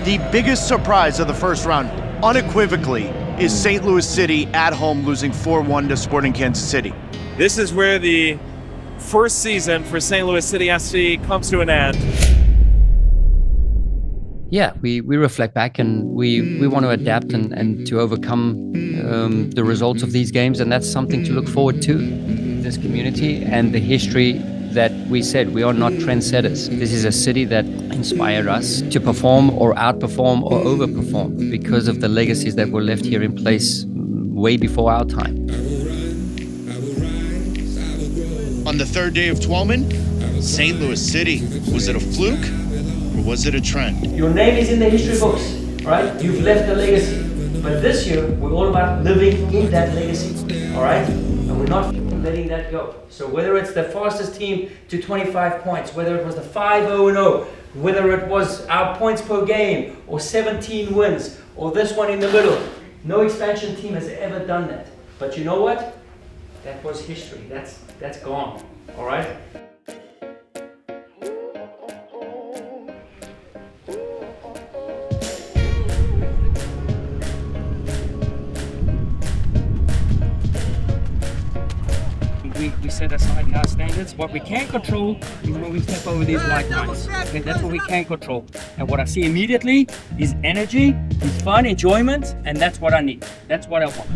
The biggest surprise of the first round, unequivocally, is St. Louis City at home losing 4-1 to Sporting Kansas City. This is where the first season for St. Louis City SC comes to an end. Yeah, we reflect back and we want to adapt and to overcome the results of these games, and that's something to look forward to. This community and the history that we said, we are not trendsetters. This is a city that inspired us to perform or outperform or overperform because of the legacies that were left here in place way before our time. On the third day of 𝗜𝗏𝗦𝗜𝗚, St. Louis City, was it a fluke or was it a trend? Your name is in the history books, right? You've left a legacy. But this year, we're all about living in that legacy, all right? And we're not letting that go. So whether it's the fastest team to 25 points, whether it was the 5-0-0, whether it was our points per game, or 17 wins, or this one in the middle, no expansion team has ever done that. But you know what? That was history. That's gone, all right? We set aside our standards. What we can control is when we step over these white lines. Okay, that's what we can control. And what I see immediately is energy, is fun, enjoyment, and that's what I need. That's what I want.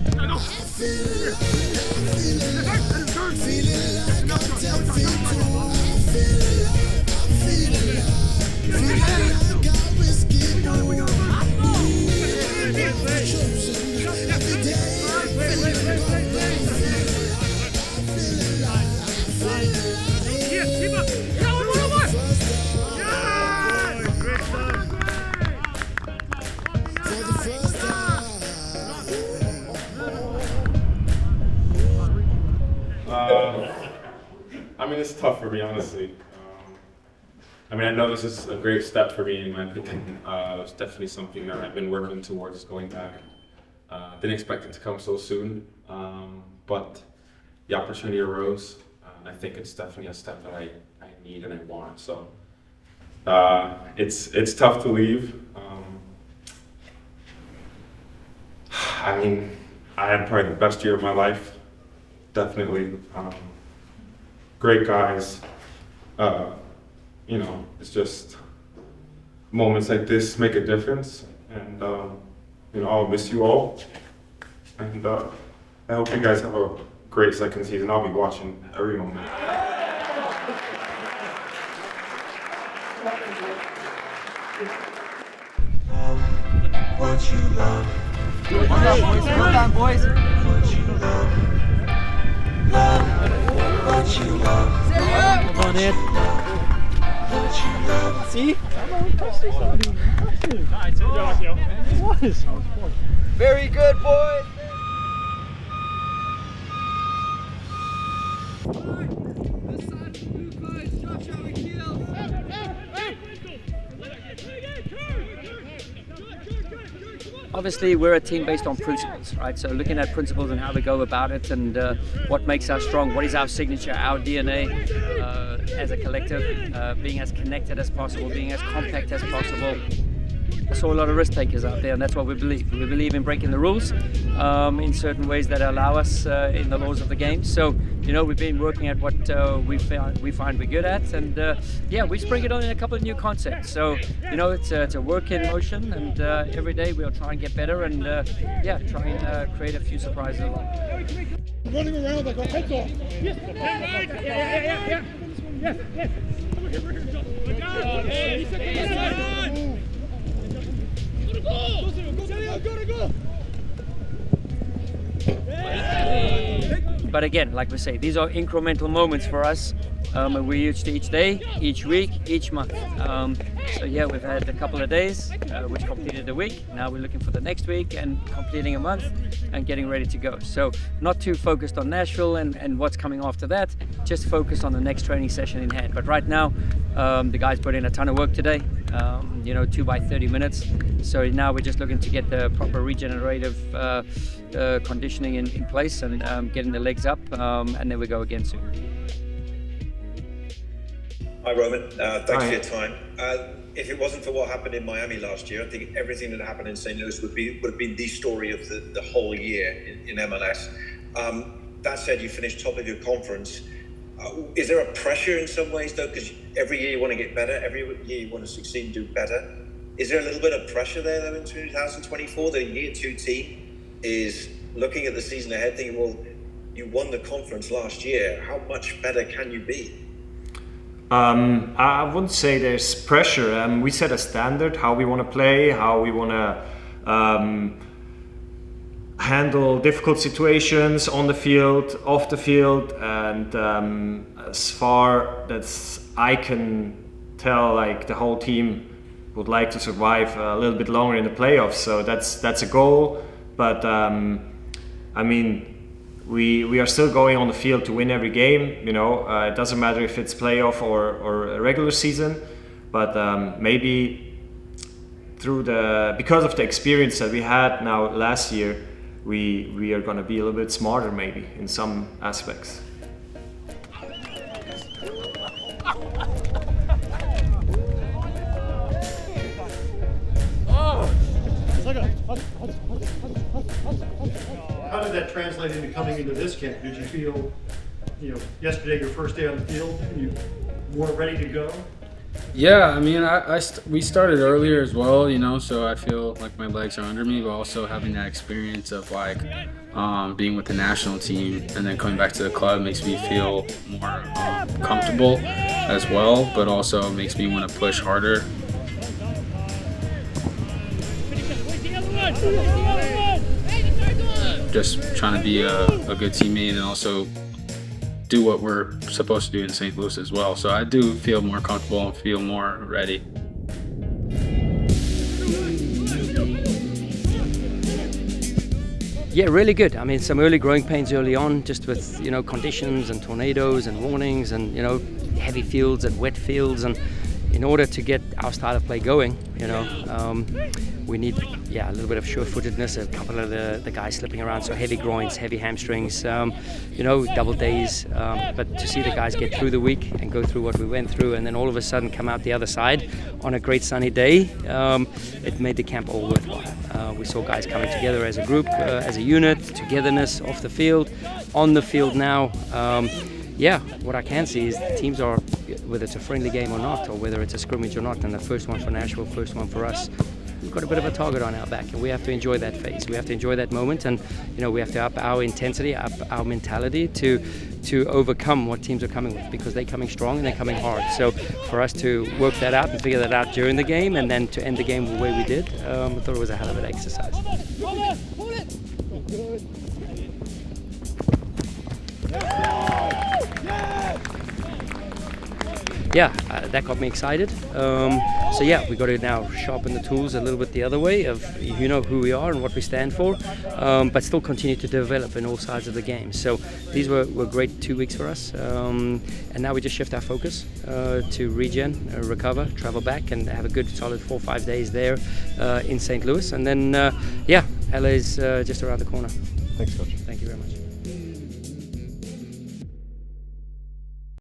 I mean, it's tough for me, honestly. I mean, I know this is a great step for me in my opinion. It's definitely something that I've been working towards going back. Didn't expect it to come so soon, but the opportunity arose. I think it's definitely a step that I need and I want. So it's tough to leave. I mean, I had probably the best year of my life, definitely. Great guys. You know, it's just moments like this make a difference, and you know, I'll miss you all, and I hope you guys have a great second season. I'll be watching every moment. What you love. Good on, boys. What you love. Love what you love. Come on in. What you love. See? Very good, boys. Obviously, we're a team based on principles, right? So looking at principles and how we go about it and what makes us strong, what is our signature, our DNA as a collective, being as connected as possible, being as compact as possible. I saw a lot of risk takers out there, and that's what we believe. We believe in breaking the rules in certain ways that allow us in the laws of the game. So, you know, we've been working at what we find we're good at, and yeah, we spring it on in a couple of new concepts. So, you know, it's a work in motion, and every day we'll try and get better, and yeah, try and create a few surprises along. Running around like a heads off. Yes. Yes. Go. But again, like we say, these are incremental moments for us. And we're used to each day, each week, each month. So yeah, we've had a couple of days which completed a week. Now we're looking for the next week and completing a month and getting ready to go. So not too focused on Nashville and what's coming after that, just focus on the next training session in hand. But right now, the guys put in a ton of work today, you know, 2 by 30 minutes. So now we're just looking to get the proper regenerative conditioning in place and getting the legs up, and then we go again soon. Hi Roman, thanks for your time. if it wasn't for what happened in Miami last year, I think everything that happened in St. Louis would have been the story of the whole year in MLS. That said, you finished top of your conference. Is there a pressure in some ways though? Because every year you want to get better, every year you want to succeed and do better. Is there a little bit of pressure there though in 2024? The year 2 team is looking at the season ahead thinking, well, you won the conference last year. How much better can you be? I wouldn't say there's pressure. We set a standard, how we want to play, how we want to handle difficult situations on the field, off the field, and as far as I can tell, like the whole team would like to survive a little bit longer in the playoffs. So that's a goal. But I mean, we are still going on the field to win every game. You know, it doesn't matter if it's playoff or a regular season. But maybe because of the experience that we had now last year, we are going to be a little bit smarter maybe in some aspects. How did that translate into coming into this camp? Did you feel, yesterday your first day on the field, you more ready to go? Yeah, I mean, we started earlier as well, so I feel like my legs are under me, but also having that experience of like being with the national team and then coming back to the club makes me feel more comfortable as well, but also makes me want to push harder. Just trying to be a good teammate and also do what we're supposed to do in St. Louis as well. So I do feel more comfortable and feel more ready. Yeah, really good. I mean, some early growing pains early on, just with conditions and tornadoes and warnings and heavy fields and wet fields, and in order to get our style of play going, we need a little bit of sure-footedness, a couple of the guys slipping around, so heavy groins, heavy hamstrings, double days, but to see the guys get through the week and go through what we went through and then all of a sudden come out the other side on a great sunny day, it made the camp all worthwhile. We saw guys coming together as a group, as a unit, togetherness off the field, on the field now. What I can see is teams are, whether it's a friendly game or not, or whether it's a scrimmage or not, and the first one for Nashville, first one for us, we've got a bit of a target on our back, and we have to enjoy that phase. We have to enjoy that moment, and we have to up our intensity, up our mentality to overcome what teams are coming with, because they're coming strong and they're coming hard. So for us to work that out and figure that out during the game, and then to end the game the way we did, I thought it was a hell of an exercise. That got me excited. We got to now sharpen the tools a little bit the other way of who we are and what we stand for, but still continue to develop in all sides of the game. So these were great 2 weeks for us, and now we just shift our focus to regen, recover, travel back, and have a good solid 4 or 5 days there in St. Louis, and then LA's just around the corner. Thanks, Coach. Thank you very much.